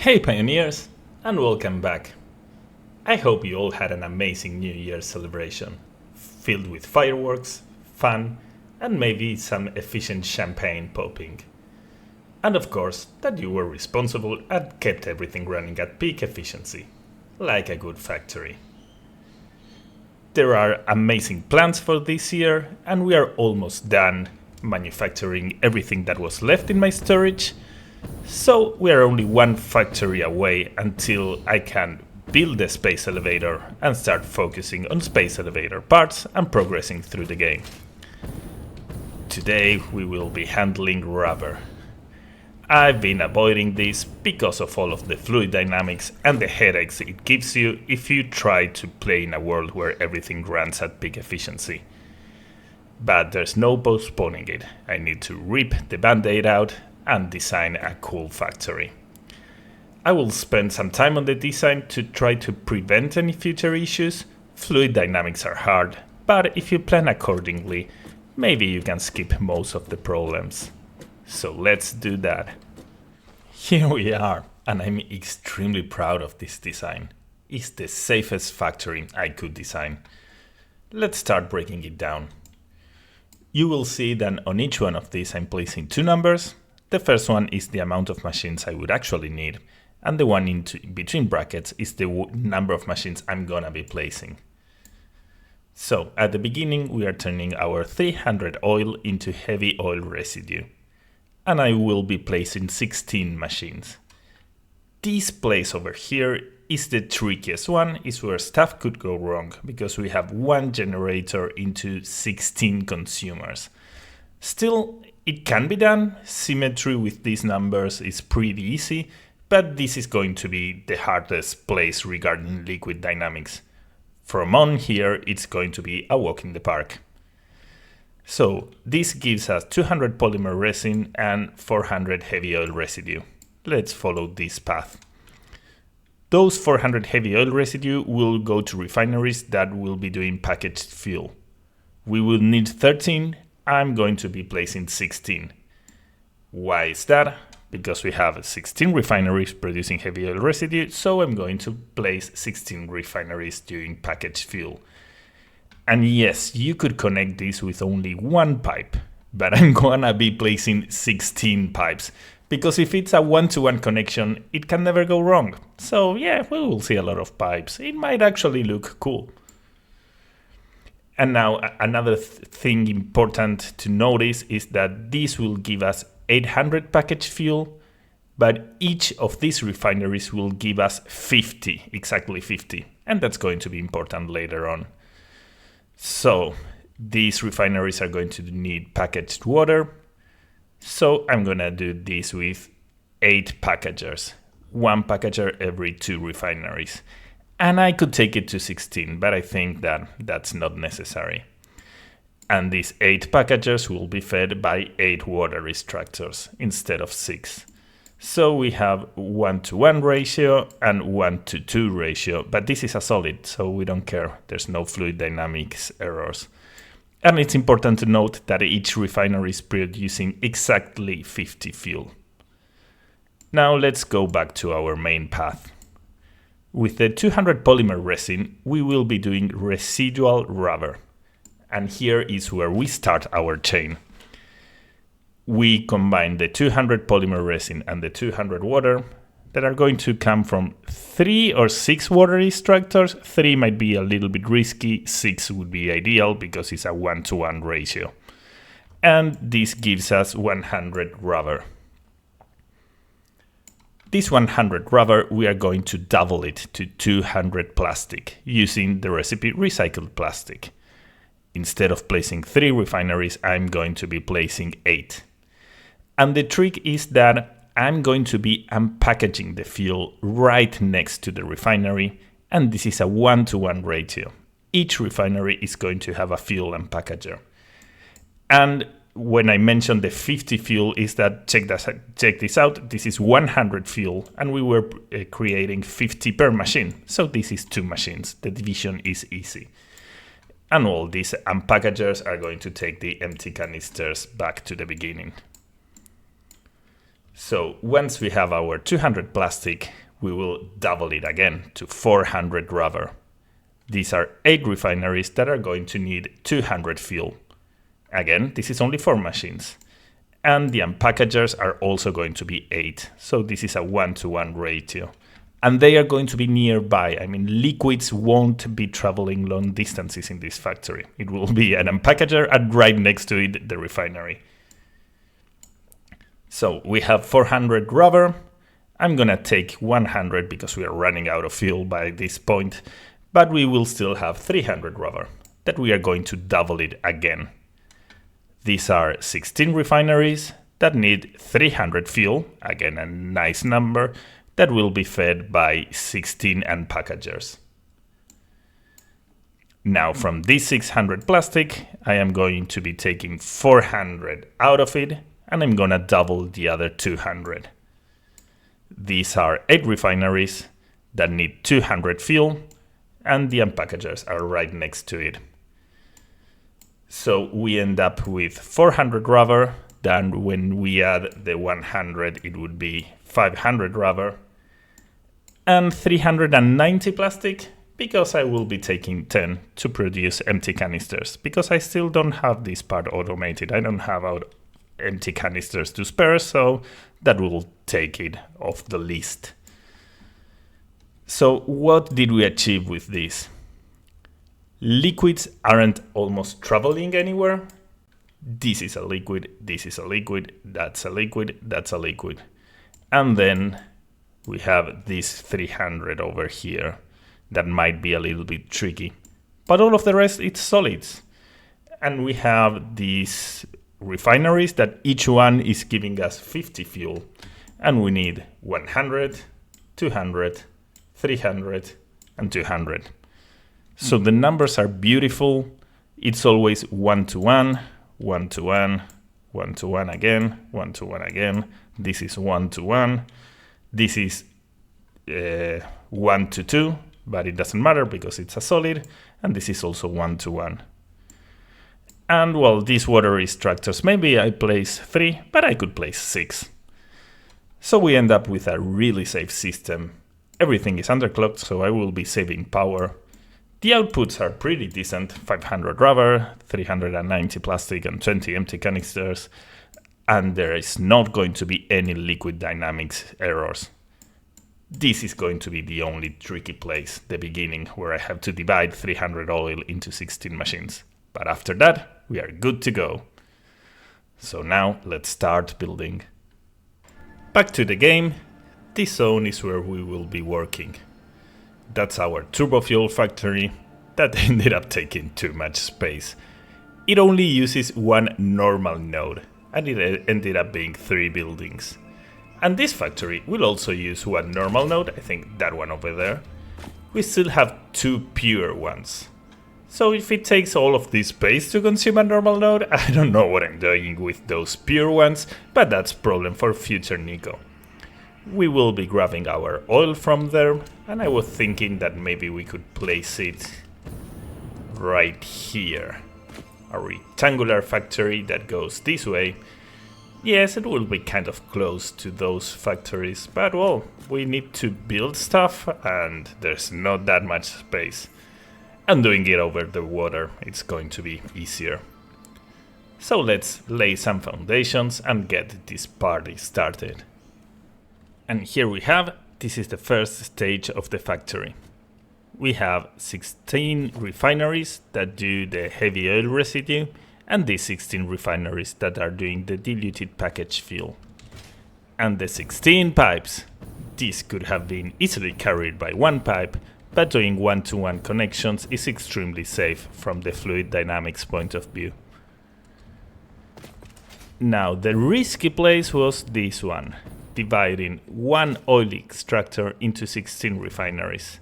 Hey pioneers, and welcome back. I hope you all had an amazing New Year's celebration, filled with fireworks, fun, and maybe some efficient champagne popping. And of course, that you were responsible and kept everything running at peak efficiency, like a good factory. There are amazing plans for this year, and we are almost done manufacturing everything that was left in my storage. So we are only one factory away until I can build a space elevator and start focusing on space elevator parts and progressing through the game. Today we will be handling rubber. I've been avoiding this because of all of the fluid dynamics and the headaches it gives you if you try to play in a world where everything runs at peak efficiency. But there's no postponing it. I need to rip the band-aid out and design a cool factory. I will spend some time on the design to try to prevent any future issues. Fluid dynamics are hard, but if you plan accordingly, maybe you can skip most of the problems. So let's do that. Here we are, and I'm extremely proud of this design. It's the safest factory I could design. Let's start breaking it down. You will see that on each one of these I'm placing two numbers. The first one is the amount of machines I would actually need, and the one in between brackets is the number of machines I'm gonna be placing. So at the beginning we are turning our 300 oil into heavy oil residue, and I will be placing 16 machines. This place over here is the trickiest one, is where stuff could go wrong, because we have one generator into 16 consumers. Still, it can be done. Symmetry with these numbers is pretty easy, but this is going to be the hardest place regarding liquid dynamics. From on here, it's going to be a walk in the park. So this gives us 200 polymer resin and 400 heavy oil residue. Let's follow this path. Those 400 heavy oil residue will go to refineries that will be doing packaged fuel. We will need 13. I'm going to be placing 16. Why is that? Because we have 16 refineries producing heavy oil residue, so I'm going to place 16 refineries doing packaged fuel. And yes, you could connect this with only one pipe, but I'm gonna be placing 16 pipes, because if it's a one-to-one connection, it can never go wrong. So yeah, we will see a lot of pipes. It might actually look cool. And now another thing important to notice is that this will give us 800 packaged fuel, but each of these refineries will give us 50, exactly 50. And that's going to be important later on. So these refineries are going to need packaged water. So I'm gonna do this with 8 packagers, one packager every 2 refineries. And I could take it to 16, but I think that that's not necessary. And these 8 packagers will be fed by 8 water extractors instead of 6. So we have 1-to-1 ratio and 1-to-2 ratio, but this is a solid, so we don't care. There's no fluid dynamics errors. And it's important to note that each refinery is producing exactly 50 fuel. Now let's go back to our main path. With the 200 polymer resin, we will be doing residual rubber. And here is where we start our chain. We combine the 200 polymer resin and the 200 water that are going to come from 3 or 6 water extractors. 3 might be a little bit risky, 6 would be ideal because it's a 1-to-1 ratio. And this gives us 100 rubber. This 100 rubber, we are going to double it to 200 plastic using the recipe recycled plastic. Instead of placing 3 refineries, I'm going to be placing 8. And the trick is that I'm going to be unpackaging the fuel right next to the refinery, and this is a 1-to-1 ratio. Each refinery is going to have a fuel unpackager. And when I mentioned the 50 fuel is that, check this out, this is 100 fuel, and we were creating 50 per machine. So this is 2 machines. The division is easy. And all these unpackagers are going to take the empty canisters back to the beginning. So once we have our 200 plastic, we will double it again to 400 rubber. These are 8 refineries that are going to need 200 fuel. Again, this is only 4 machines. And the unpackagers are also going to be 8. So this is a 1-to-1 ratio. And they are going to be nearby. I mean, liquids won't be traveling long distances in this factory. It will be an unpackager and right next to it, the refinery. So we have 400 rubber. I'm going to take 100 because we are running out of fuel by this point. But we will still have 300 rubber that we are going to double it again. These are 16 refineries that need 300 fuel, again a nice number, that will be fed by 16 unpackagers. Now from this 600 plastic, I am going to be taking 400 out of it, and I'm gonna double the other 200. These are 8 refineries that need 200 fuel, and the unpackagers are right next to it. So we end up with 400 rubber, then when we add the 100, it would be 500 rubber, and 390 plastic, because I will be taking 10 to produce empty canisters, because I still don't have this part automated. I don't have empty canisters to spare, so that will take it off the list. So what did we achieve with this? Liquids aren't almost traveling anywhere. This is a liquid, this is a liquid, that's a liquid, that's a liquid. And then we have this 300 over here that might be a little bit tricky. But all of the rest, it's solids. And we have these refineries that each one is giving us 50 fuel. And we need 100, 200, 300, and 200. So the numbers are beautiful. It's always 1-to-1, 1-to-1, 1-to-1 again, 1-to-1 again. This is 1-to-1. This is 1-to-2, but it doesn't matter because it's a solid. And this is also 1-to-1. And well, these water extractors, maybe I place 3, but I could place 6. So we end up with a really safe system. Everything is underclocked, so I will be saving power. The outputs are pretty decent, 500 rubber, 390 plastic and 20 empty canisters, and there is not going to be any liquid dynamics errors. This is going to be the only tricky place, the beginning, where I have to divide 300 oil into 16 machines. But after that, we are good to go. So now let's start building. Back to the game. This zone is where we will be working. That's our turbo fuel factory that ended up taking too much space. It only uses one normal node, and it ended up being 3 buildings. And this factory will also use one normal node, I think that one over there. We still have 2 pure ones. So if it takes all of this space to consume a normal node, I don't know what I'm doing with those pure ones, but that's a problem for future Nico. We will be grabbing our oil from there, and I was thinking that maybe we could place it right here. A rectangular factory that goes this way. Yes, it will be kind of close to those factories, but well, we need to build stuff and there's not that much space. And doing it over the water, it's going to be easier. So let's lay some foundations and get this party started. And here we have, this is the first stage of the factory. We have 16 refineries that do the heavy oil residue, and these 16 refineries that are doing the diluted package fuel. And the 16 pipes. This could have been easily carried by one pipe, but doing one-to-one connections is extremely safe from the fluid dynamics point of view. Now the risky place was this one, dividing one oil extractor into 16 refineries.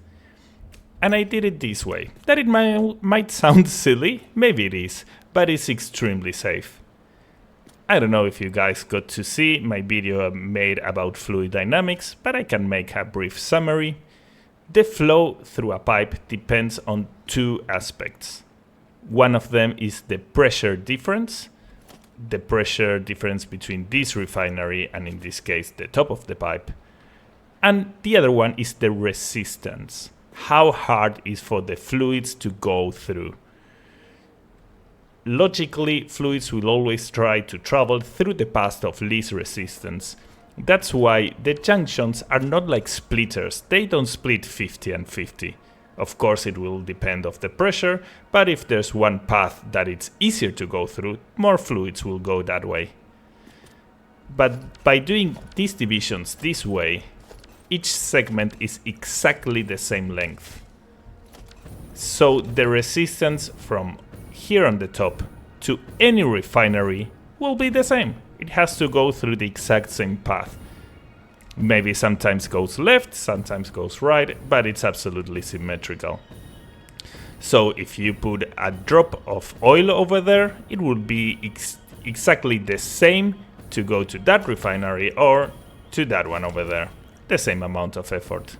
And I did it this way. That it might sound silly, maybe it is, but it's extremely safe. I don't know if you guys got to see my video I made about fluid dynamics, but I can make a brief summary. The flow through a pipe depends on 2 aspects. One of them is the pressure difference, the pressure difference between this refinery and in this case the top of the pipe. And the other one is the resistance. How hard is for the fluids to go through? Logically, fluids will always try to travel through the path of least resistance. That's why the junctions are not like splitters. They don't split 50 and 50. Of course, it will depend of the pressure, but if there's one path that it's easier to go through, more fluids will go that way. But by doing these divisions this way, each segment is exactly the same length. So the resistance from here on the top to any refinery will be the same. It has to go through the exact same path. Maybe sometimes goes left, sometimes goes right, but it's absolutely symmetrical. So if you put a drop of oil over there, it will be exactly the same to go to that refinery or to that one over there. The same amount of effort.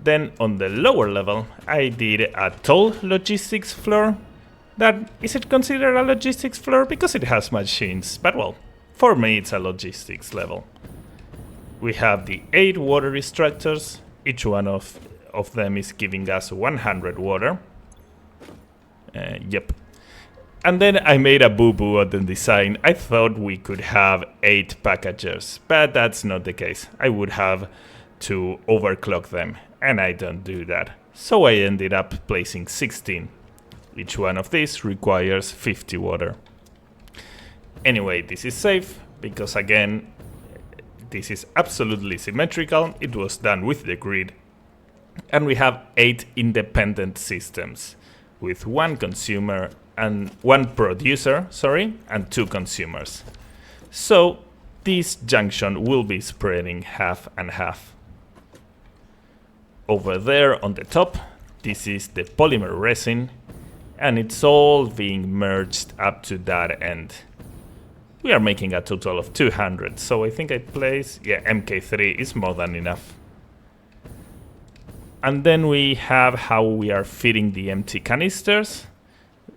Then on the lower level, I did a tall logistics floor. Is it considered a logistics floor? Because it has machines, but well, for me it's a logistics level. We have the 8 water extractors. Each one of them is giving us 100 water. Yep. And then I made a boo-boo on the design. I thought we could have 8 packagers, but that's not the case. I would have to overclock them, and I don't do that. So I ended up placing 16. Each one of these requires 50 water. Anyway, this is safe, because again, this is absolutely symmetrical. It was done with the grid. And we have 8 independent systems, with 1 consumer and 1 producer, and 2 consumers. So this junction will be spreading half and half. Over there on the top, this is the polymer resin, and it's all being merged up to that end. We are making a total of 200, so I think I place, MK3 is more than enough. And then we have how we are fitting the empty canisters.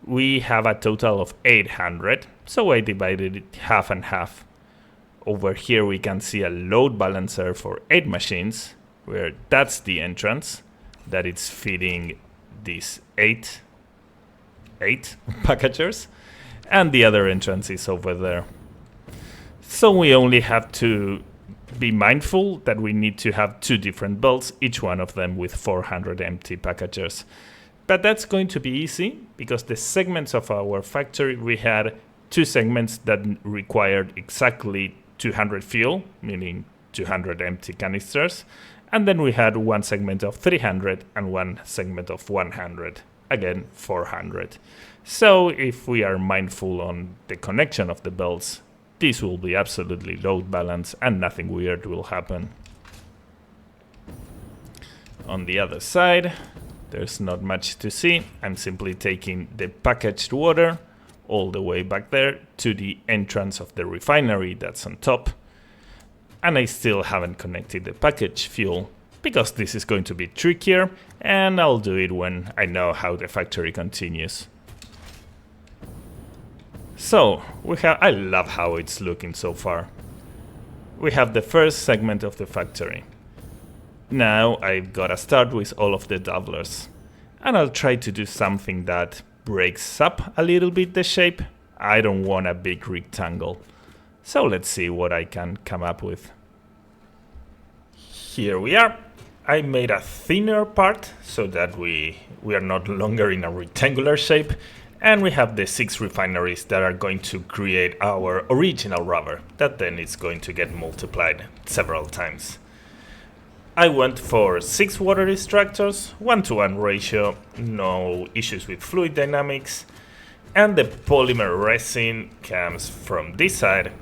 We have a total of 800, so I divided it half and half. Over here we can see a load balancer for 8 machines, where that's the entrance, that it's feeding these 8 packagers, and the other entrance is over there. So we only have to be mindful that we need to have 2 different belts, each one of them with 400 empty packagers. But that's going to be easy, because the segments of our factory, we had 2 segments that required exactly 200 fuel, meaning 200 empty canisters, and then we had 1 segment of 300 and 1 segment of 100, again 400. So if we are mindful on the connection of the belts, this will be absolutely load balanced and nothing weird will happen. On the other side, there's not much to see. I'm simply taking the packaged water all the way back there to the entrance of the refinery that's on top. And I still haven't connected the packaged fuel because this is going to be trickier, and I'll do it when I know how the factory continues. So, I love how it's looking so far. We have the first segment of the factory. Now I've got to start with all of the doublers. And I'll try to do something that breaks up a little bit the shape. I don't want a big rectangle. So let's see what I can come up with. Here we are. I made a thinner part so that we are not longer in a rectangular shape. And we have the 6 refineries that are going to create our original rubber. That then is going to get multiplied several times. I went for 6 water extractors, 1-to-1 ratio, no issues with fluid dynamics. And the polymer resin comes from this side.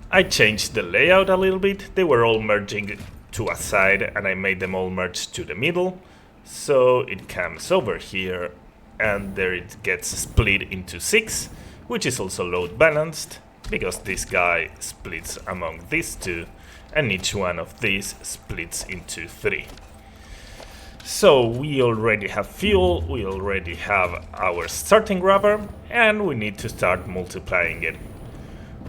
I changed the layout a little bit. They were all merging to a side and I made them all merge to the middle. So it comes over here and there it gets split into 6, which is also load balanced because this guy splits among these 2 and each one of these splits into 3. So we already have fuel, we already have our starting rubber, and we need to start multiplying it.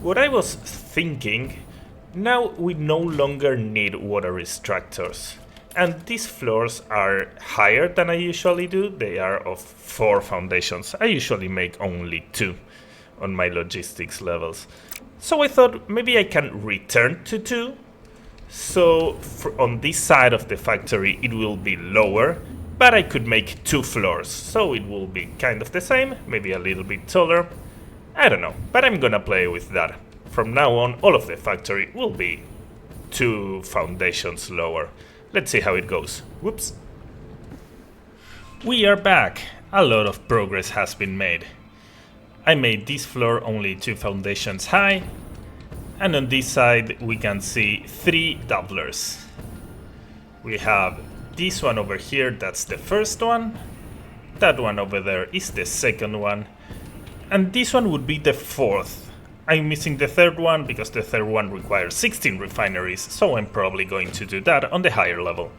What I was thinking, now we no longer need water extractors. And these floors are higher than I usually do. They are of 4 foundations. I usually make only 2 on my logistics levels. So I thought maybe I can return to 2. So on this side of the factory it will be lower, but I could make 2 floors. So it will be kind of the same, maybe a little bit taller. I don't know, but I'm gonna play with that. From now on, all of the factory will be 2 foundations lower. Let's see how it goes. Whoops. We are back. A lot of progress has been made. I made this floor only 2 foundations high, and on this side we can see 3 doublers. We have this one over here, that's the first one. That one over there is the second one. And this one would be the 4th. I'm missing the 3rd one because the 3rd one requires 16 refineries, so I'm probably going to do that on the higher level.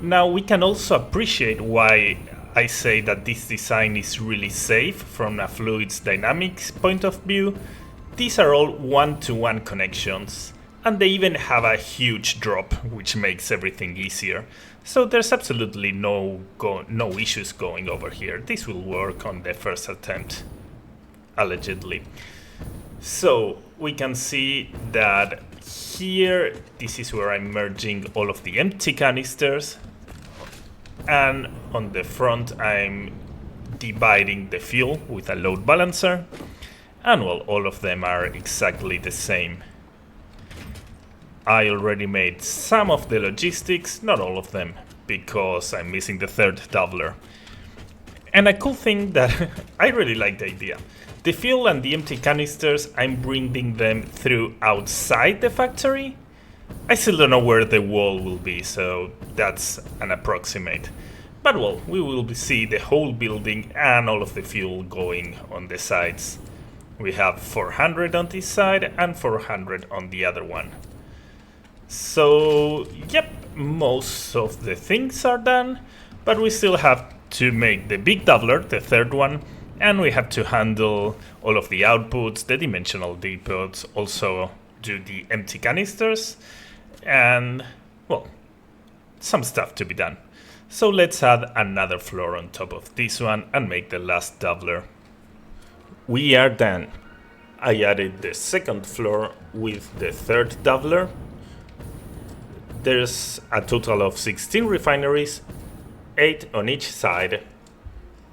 Now we can also appreciate why I say that this design is really safe from a fluids dynamics point of view. These are all one-to-one connections, and they even have a huge drop, which makes everything easier. So there's absolutely no issues going over here. This will work on the first attempt, allegedly. So we can see that here, this is where I'm merging all of the empty canisters, and on the front I'm dividing the fuel with a load balancer, and well, all of them are exactly the same. I already made some of the logistics, not all of them, because I'm missing the 3rd doubler. And a cool thing that I really like the idea. The fuel and the empty canisters, I'm bringing them through outside the factory. I still don't know where the wall will be, so that's an approximate. But well, we will see the whole building and all of the fuel going on the sides. We have 400 on this side and 400 on the other one. So, yep, most of the things are done, but we still have to make the big doubler, the 3rd one, and we have to handle all of the outputs, the dimensional depots, also do the empty canisters, and, well, some stuff to be done. So let's add another floor on top of this one and make the last doubler. We are done. I added the 2nd floor with the 3rd doubler. There's a total of 16 refineries, 8 on each side.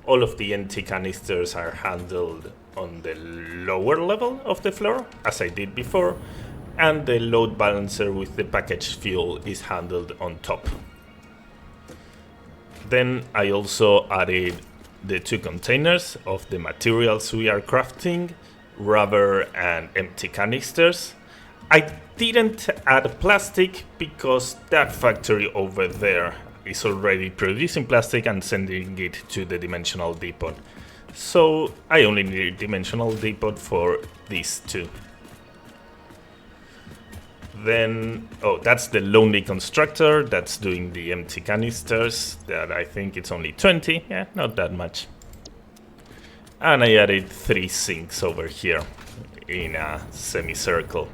All of the empty canisters are handled on the lower level of the floor, as I did before, and the load balancer with the packaged fuel is handled on top. Then I also added the 2 containers of the materials we are crafting, rubber and empty canisters. I didn't add plastic because that factory over there is already producing plastic and sending it to the dimensional depot. So I only need dimensional depot for these 2. Then, oh, that's the lonely constructor that's doing the empty canisters. That I think it's only 20, yeah, not that much. And I added 3 sinks over here in a semicircle.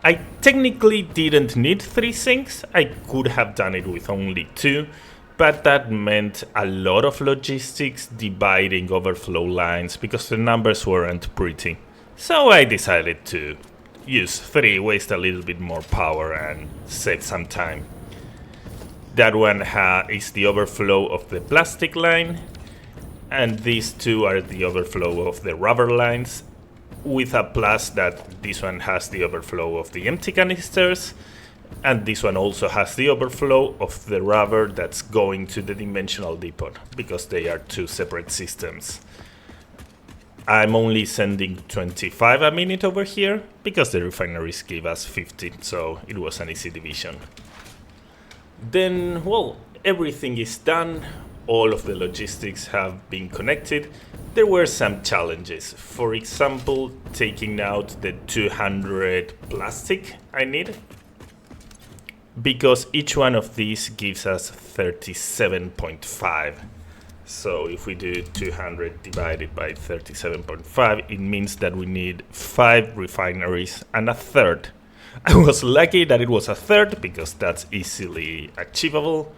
I technically didn't need 3 sinks, I could have done it with only 2, but that meant a lot of logistics dividing overflow lines because the numbers weren't pretty. So I decided to use 3, waste a little bit more power and save some time. That one is the overflow of the plastic line, and these 2 are the overflow of the rubber lines, with a plus that this one has the overflow of the empty canisters, and this one also has the overflow of the rubber that's going to the dimensional depot, because they are 2 separate systems. I'm only sending 25 a minute over here, because the refineries gave us 50, so it was an easy division. Then, well, everything is done. All of the logistics have been connected. There were some challenges. For example, taking out the 200 plastic I need. because each one of these gives us 37.5. So if we do 200 divided by 37.5, it means that we need 5 refineries and a third. I was lucky that it was a third because that's easily achievable.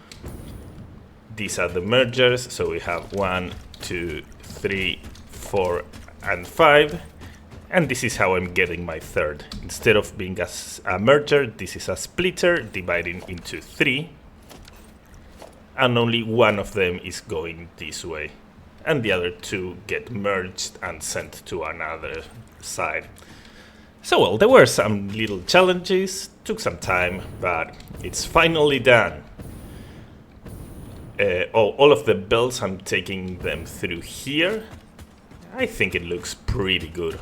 These are the mergers, so we have 1, 2, 3, 4, and 5. And this is how I'm getting my third. Instead of being a merger, this is a splitter dividing into 3. And only one of them is going this way. And the other 2 get merged and sent to another side. So well, there were some little challenges, took some time, but it's finally done. All of the belts, I'm taking them through here. I think it looks pretty good.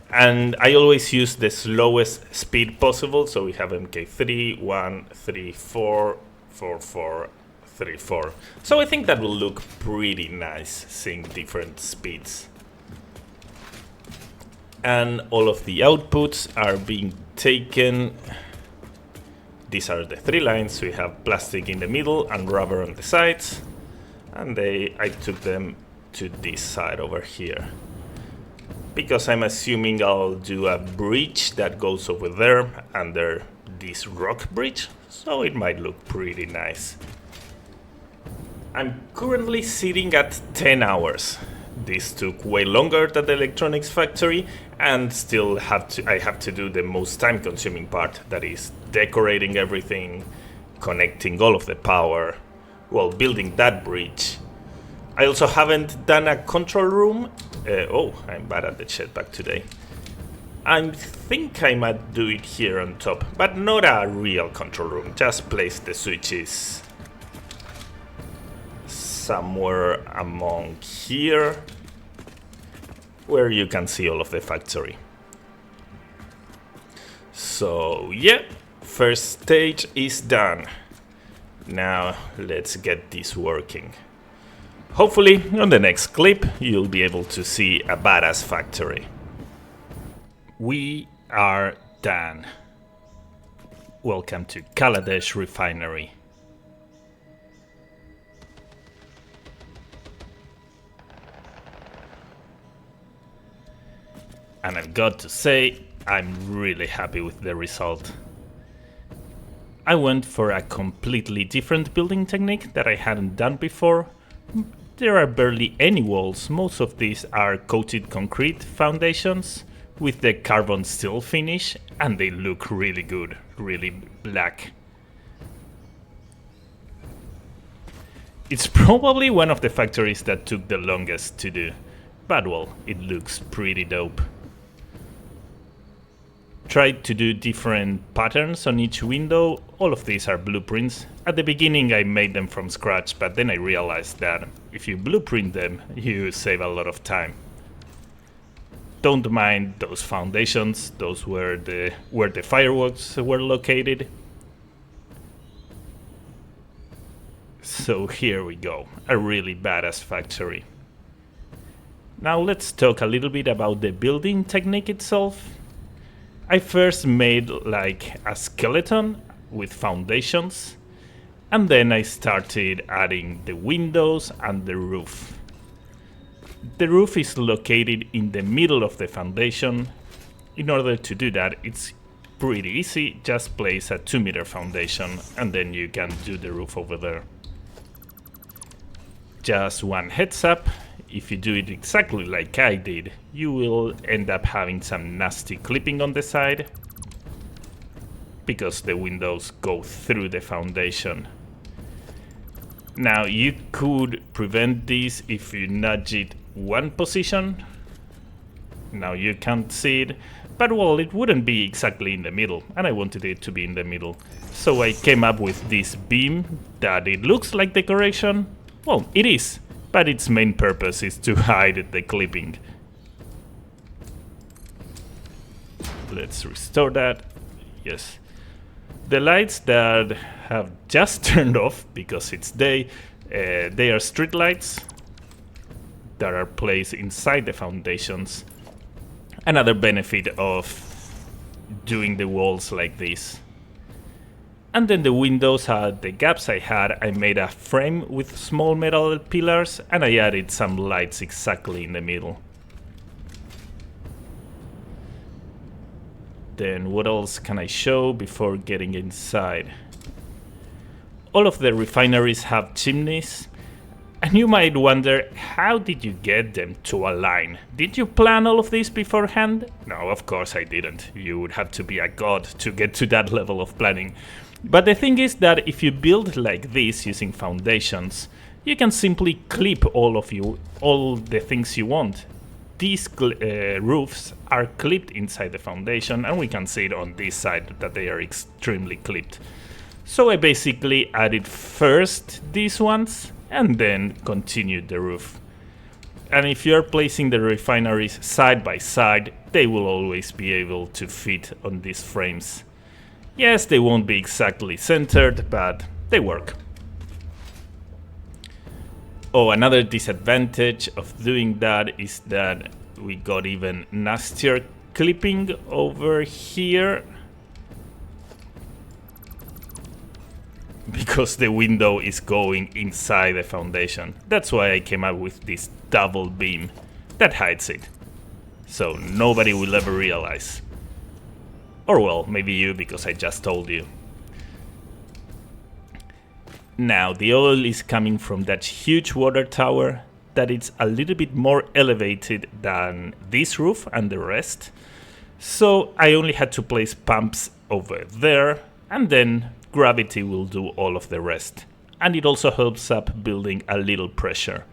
And I always use the slowest speed possible, so we have MK3, 1, 3, 4, 4, 4, 3, 4. So I think that will look pretty nice, seeing different speeds. And all of the outputs are being taken. These are the 3 lines. We have plastic in the middle and rubber on the sides. And I took them to this side over here. Because I'm assuming I'll do a bridge that goes over there under this rock bridge, so it might look pretty nice. I'm currently sitting at 10 hours. This took way longer than the electronics factory, and still I have to do the most time-consuming part, that is decorating everything, connecting all of the power, while building that bridge. I also haven't done a control room. Oh, I'm bad at the jetpack today. I think I might do it here on top, but not a real control room. Just place the switches somewhere among here, where you can see all of the factory. So yeah, first stage is done. Now let's get this working. Hopefully, on the next clip, you'll be able to see a badass factory. We are done. Welcome to Kaladesh Refinery. And I've got to say, I'm really happy with the result. I went for a completely different building technique that I hadn't done before. There are barely any walls. Most of these are coated concrete foundations with the carbon steel finish, and they look really good, really black. It's probably one of the factories that took the longest to do, but well, it looks pretty dope. Tried to do different patterns on each window. All of these are blueprints. At the beginning I made them from scratch, but then I realized that if you blueprint them, you save a lot of time. Don't mind those foundations, those were where the fireworks were located. So here we go, a really badass factory. Now let's talk a little bit about the building technique itself. I first made like a skeleton with foundations, and then I started adding the windows and the roof. The roof is located in the middle of the foundation. In order to do that, it's pretty easy. Just place a 2-meter foundation and then you can do the roof over there. Just one heads up, if you do it exactly like I did, you will end up having some nasty clipping on the side, because the windows go through the foundation. Now you could prevent this if you nudge it one position. Now you can't see it, but well, it wouldn't be exactly in the middle, and I wanted it to be in the middle. So I came up with this beam that it looks like decoration. Well, it is, but its main purpose is to hide the clipping. Let's restore that. Yes. The lights that have just turned off because it's day, they are street lights that are placed inside the foundations. Another benefit of doing the walls like this. And then the windows had the gaps I had. I made a frame with small metal pillars and I added some lights exactly in the middle. Then what else can I show before getting inside? All of the refineries have chimneys. And you might wonder, how did you get them to align? Did you plan all of this beforehand? No, of course I didn't. You would have to be a god to get to that level of planning. But the thing is that if you build like this using foundations, you can simply clip all the things you want. These roofs are clipped inside the foundation, and we can see it on this side that they are extremely clipped. So I basically added first these ones and then continued the roof. And if you're placing the refineries side by side, they will always be able to fit on these frames. Yes, they won't be exactly centered, but they work. Oh, another disadvantage of doing that is that we got even nastier clipping over here, because the window is going inside the foundation. That's why I came up with this double beam that hides it, so nobody will ever realize. Or well, maybe you, because I just told you. Now the oil is coming from that huge water tower that is a little bit more elevated than this roof and the rest. So I only had to place pumps over there, and then gravity will do all of the rest. And it also helps up building a little pressure.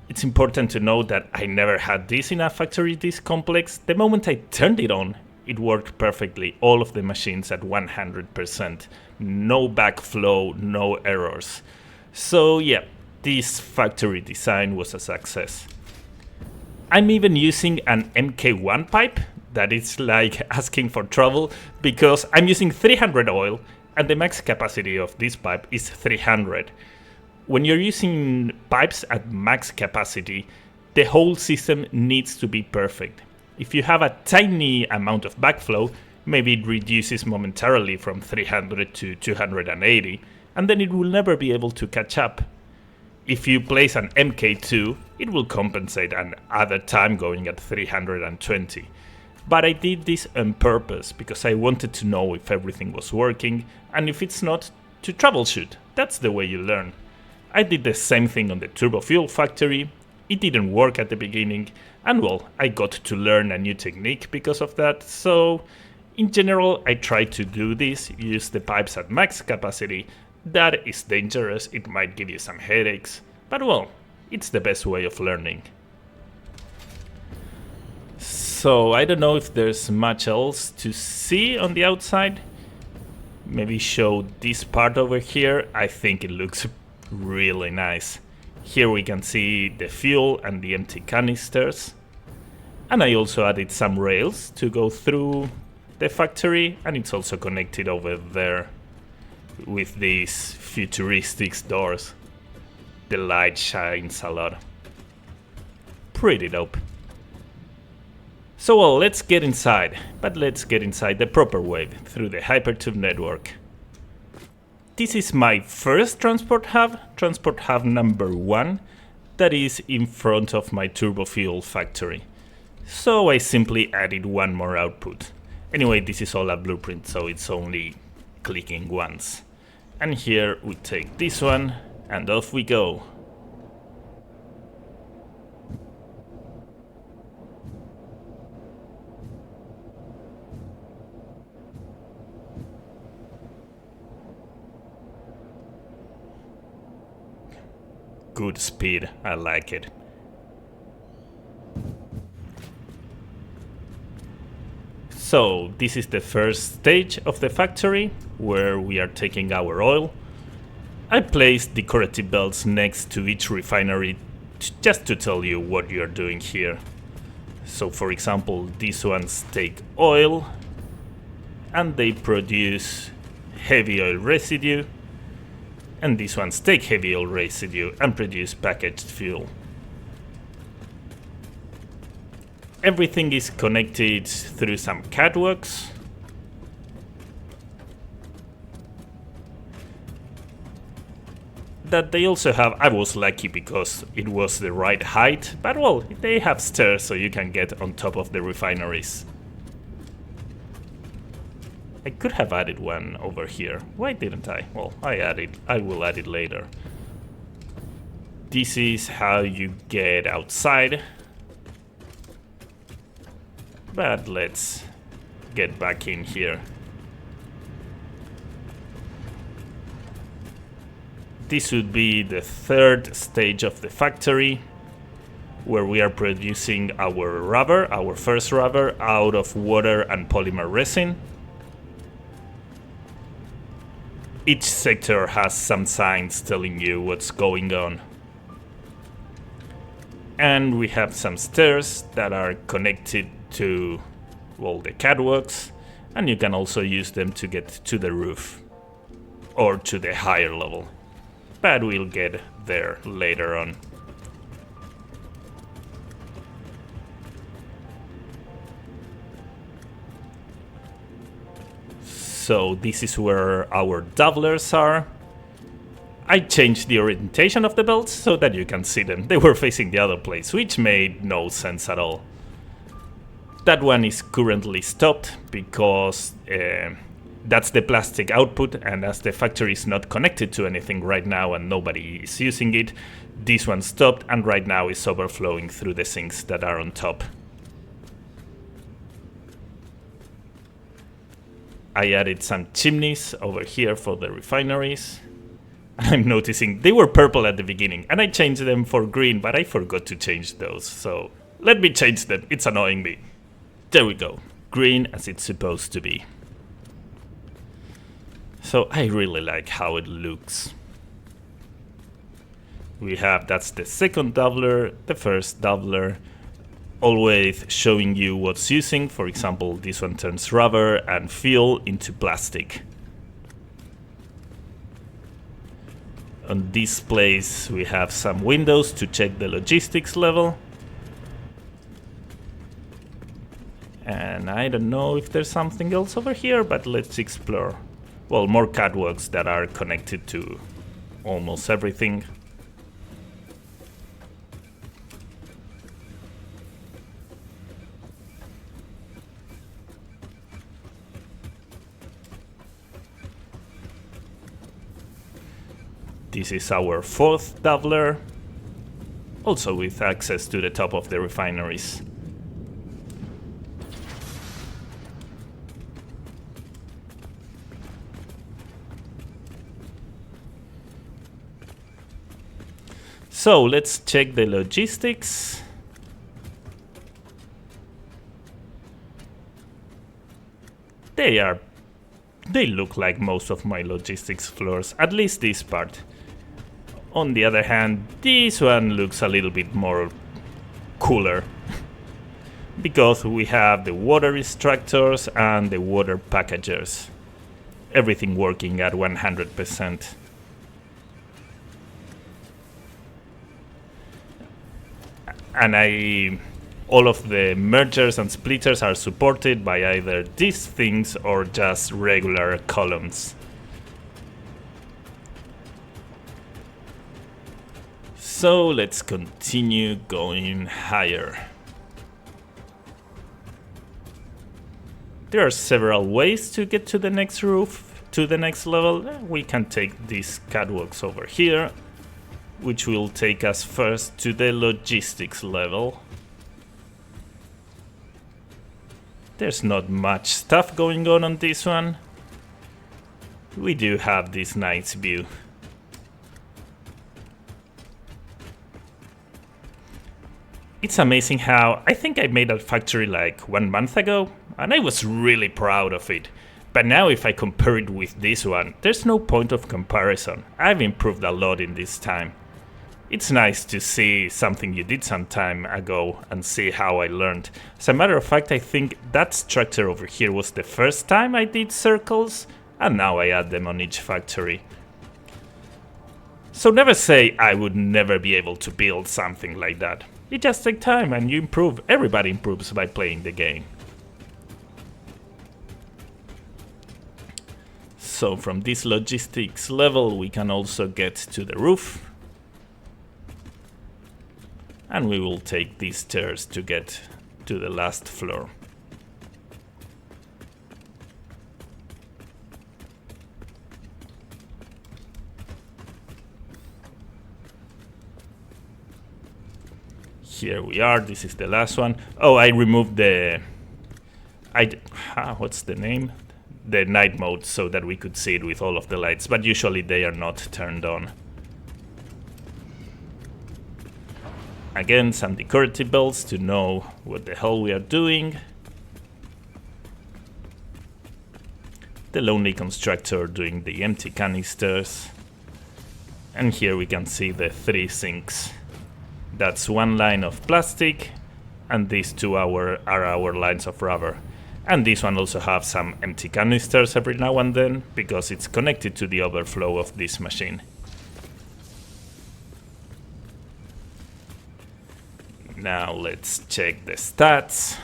It's important to know that I never had this in a factory this complex. The moment I turned it on, it worked perfectly. All of the machines at 100%. No backflow, no errors. So yeah, this factory design was a success. I'm even using an MK1 pipe. That is like asking for trouble, because I'm using 300 oil and the max capacity of this pipe is 300. When you're using pipes at max capacity, the whole system needs to be perfect. If you have a tiny amount of backflow, maybe it reduces momentarily from 300 to 280, and then it will never be able to catch up. If you place an MK2, it will compensate and add a time going at 320. But I did this on purpose because I wanted to know if everything was working, and if it's not, to troubleshoot. That's the way you learn. I did the same thing on the turbo fuel factory. It didn't work at the beginning, and well, I got to learn a new technique because of that. So in general, I try to do this, use the pipes at max capacity. That is dangerous, it might give you some headaches, but well, it's the best way of learning. So I don't know if there's much else to see on the outside. Maybe show this part over here. I think it looks really nice. Here we can see the fuel and the empty canisters. And I also added some rails to go through the factory, and it's also connected over there with these futuristic doors. The light shines a lot. Pretty dope. So well, let's get inside, but let's get inside the proper way, through the Hypertube network. This is my first transport hub number 1, that is in front of my turbo fuel factory. So I simply added one more output. Anyway, this is all a blueprint, so it's only clicking once. And here we take this one, and off we go. Good speed, I like it. So this is the first stage of the factory, where we are taking our oil. I placed decorative belts next to each refinery just to tell you what you're doing here. So for example, these ones take oil and they produce heavy oil residue, and these ones take heavy oil residue and produce packaged fuel. Everything is connected through some catwalks. that they also have, I was lucky because it was the right height, but well, they have stairs so you can get on top of the refineries. I could have added one over here. Why didn't I? Well, I will add it later. This is how you get outside. But let's get back in here. This would be the third stage of the factory, where we are producing our rubber, our first rubber, out of water and polymer resin. Each sector has some signs telling you what's going on. And we have some stairs that are connected to, well, the catwalks, and you can also use them to get to the roof or to the higher level. But we'll get there later on. So this is where our doublers are. I changed the orientation of the belts so that you can see them. They were facing the other place, which made no sense at all. That one is currently stopped because that's the plastic output, and as the factory is not connected to anything right now and nobody is using it, this one stopped and right now is overflowing through the sinks that are on top. I added some chimneys over here for the refineries. I'm noticing they were purple at the beginning and I changed them for green, but I forgot to change those, so let me change them, it's annoying me. There we go, green as it's supposed to be. So I really like how it looks. We have, that's the second doubler, the first doubler, always showing you what's using. For example, this one turns rubber and fuel into plastic. On this place we have some windows to check the logistics level. And I don't know if there's something else over here, but let's explore. Well, more catwalks that are connected to almost everything. This is our fourth doubler, also with access to the top of the refineries. So let's check the logistics. They look like most of my logistics floors, at least this part. On the other hand, this one looks a little bit more cooler because we have the water extractors and the water packagers. Everything working at 100%. And all of the mergers and splitters are supported by either these things or just regular columns. So let's continue going higher. There are several ways to get to the next roof, to the next level. We can take these catwalks over here, which will take us first to the logistics level. There's not much stuff going on this one. We do have this nice view. It's amazing how I think I made a factory like 1 month ago, and I was really proud of it. But now if I compare it with this one, there's no point of comparison. I've improved a lot in this time. It's nice to see something you did some time ago and see how I learned. As a matter of fact, I think that structure over here was the first time I did circles, and now I add them on each factory. So never say I would never be able to build something like that. It just takes time and you improve. Everybody improves by playing the game. So from this logistics level we can also get to the roof. And we will take these stairs to get to the last floor. Here we are, this is the last one. Oh, I removed the... what's the name? The night mode, so that we could see it with all of the lights, but usually they are not turned on. Again, some decorative bells to know what the hell we are doing. The lonely constructor doing the empty canisters. And here we can see the 3 sinks. That's one line of plastic, and these two are our lines of rubber. And this one also have some empty canisters every now and then, because it's connected to the overflow of this machine. Now let's check the stats.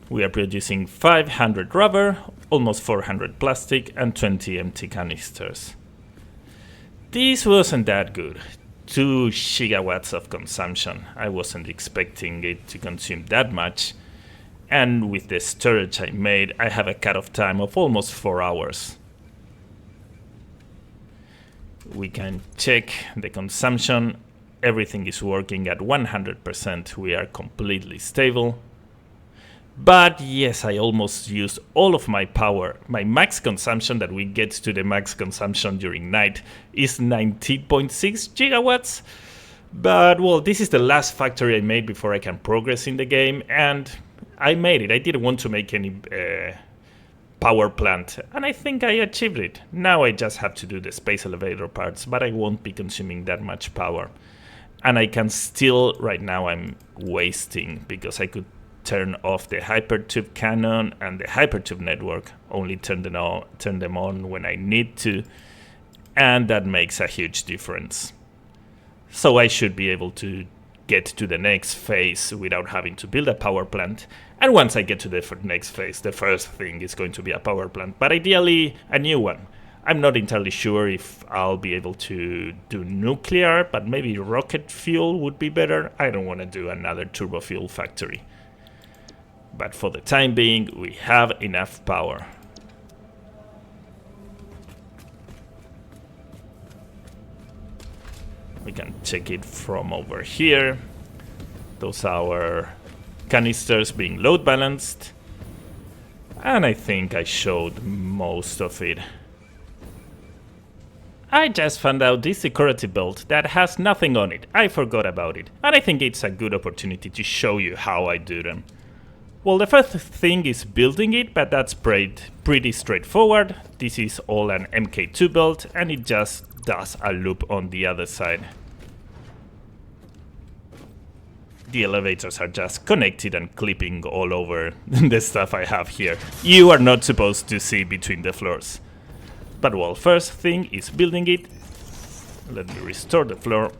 We are producing 500 rubber, almost 400 plastic, and 20 empty canisters. This wasn't that good. 2 gigawatts of consumption. I wasn't expecting it to consume that much. And with the storage I made, I have a cutoff time of almost 4 hours. We can check the consumption. Everything is working at 100%. We are completely stable. But yes, I almost used all of my power. My max consumption that we get to the max consumption during night is 19.6 gigawatts. But well, this is the last factory I made before I can progress in the game, and I made it. I didn't want to make any power plant, and I think I achieved it. Now I just have to do the space elevator parts, but I won't be consuming that much power. And I can still, right now I'm wasting, because I could turn off the hypertube cannon and the hypertube network, only turn them on when I need to, and that makes a huge difference. So I should be able to get to the next phase without having to build a power plant. And once I get to the next phase, the first thing is going to be a power plant, but ideally a new one. I'm not entirely sure if I'll be able to do nuclear, but maybe rocket fuel would be better. I don't want to do another turbo fuel factory. But for the time being, we have enough power. We can check it from over here. Those are our canisters being load balanced. And I think I showed most of it. I just found out this decorative belt that has nothing on it. I forgot about it. And I think it's a good opportunity to show you how I do them. Well, the first thing is building it, but that's pretty straightforward. This is all an MK2 belt, and it just does a loop on the other side. The elevators are just connected and clipping all over the stuff I have here. You are not supposed to see between the floors. But well, first thing is building it. Let me restore the floor.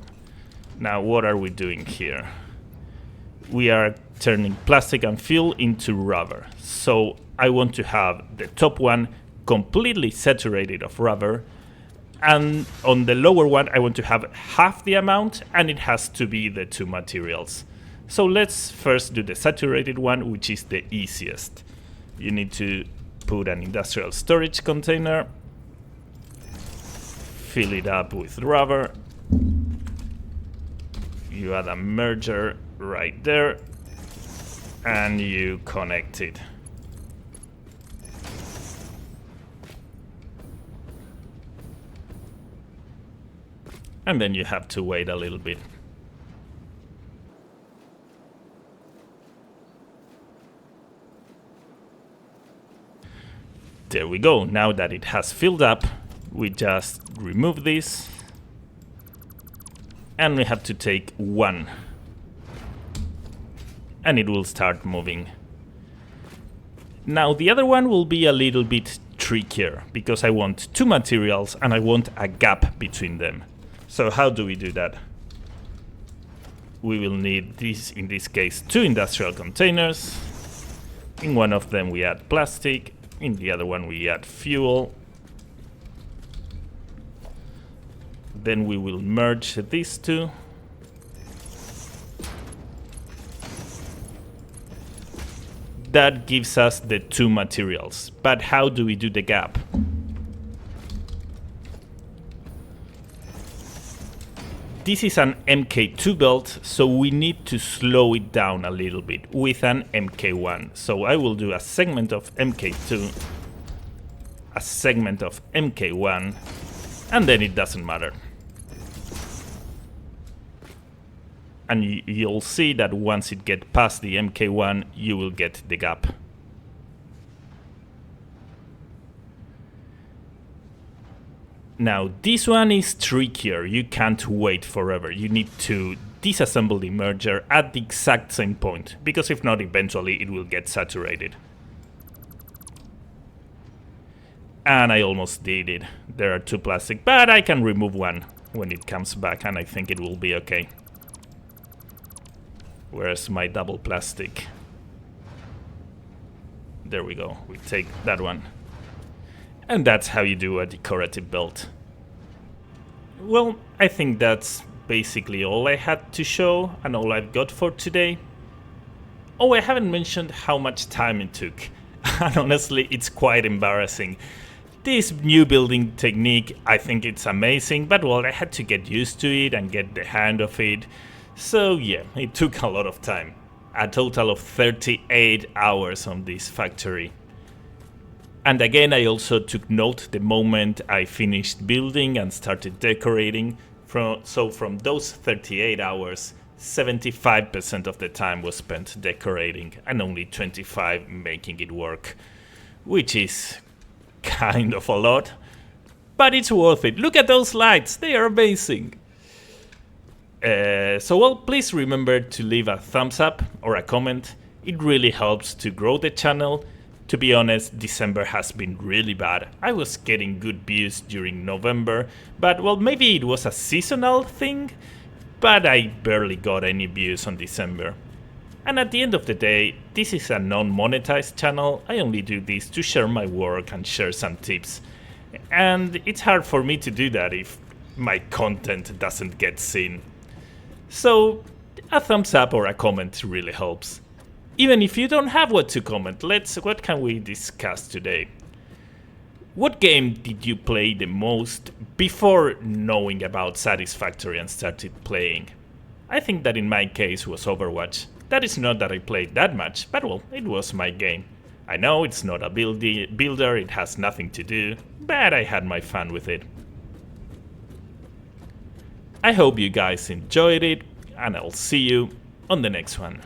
Now what are we doing here? We are turning plastic and fuel into rubber. So I want to have the top one completely saturated of rubber, and on the lower one I want to have half the amount, and it has to be the 2 materials. So let's first do the saturated one, which is the easiest. You need to put an industrial storage container, fill it up with rubber, you add a merger right there, and you connect it. And then you have to wait a little bit. There we go. Now that it has filled up, we just remove this, and we have to take 1, and it will start moving. Now the other one will be a little bit trickier, because I want 2 materials and I want a gap between them. So how do we do that? We will need this, in this case, 2 industrial containers. In one of them we add plastic, in the other one we add fuel. Then we will merge these two. That gives us the two materials. But how do we do the gap? This is an MK2 build, so we need to slow it down a little bit with an MK1. So I will do a segment of MK2, a segment of MK1, and then it doesn't matter. And you'll see that once it gets past the MK1, you will get the gap. Now, this one is trickier. You can't wait forever. You need to disassemble the merger at the exact same point, because if not, eventually it will get saturated. And I almost did it. There are two plastic, but I can remove one when it comes back, and I think it will be okay. Where's my double plastic? There we go. We take that one. And that's how you do a decorative build. Well, I think that's basically all I had to show and all I've got for today. Oh, I haven't mentioned how much time it took. And honestly, it's quite embarrassing. This new building technique, I think it's amazing, but well, I had to get used to it and get the hang of it. So yeah, it took a lot of time. A total of 38 hours on this factory. And again, I also took note the moment I finished building and started decorating. So from those 38 hours, 75% of the time was spent decorating and only 25 making it work, which is kind of a lot, but it's worth it. Look at those lights, they are amazing. So well, please remember to leave a thumbs up or a comment. It really helps to grow the channel. To be honest, December has been really bad. I was getting good views during November, but well, maybe it was a seasonal thing, but I barely got any views on December. And at the end of the day, this is a non-monetized channel. I only do this to share my work and share some tips. And it's hard for me to do that if my content doesn't get seen. So a thumbs up or a comment really helps. Even if you don't have what to comment, what can we discuss today? What game did you play the most before knowing about Satisfactory and started playing? I think that in my case was Overwatch. That is not that I played that much, but well, it was my game. I know it's not a builder, it has nothing to do, but I had my fun with it. I hope you guys enjoyed it, and I'll see you on the next one.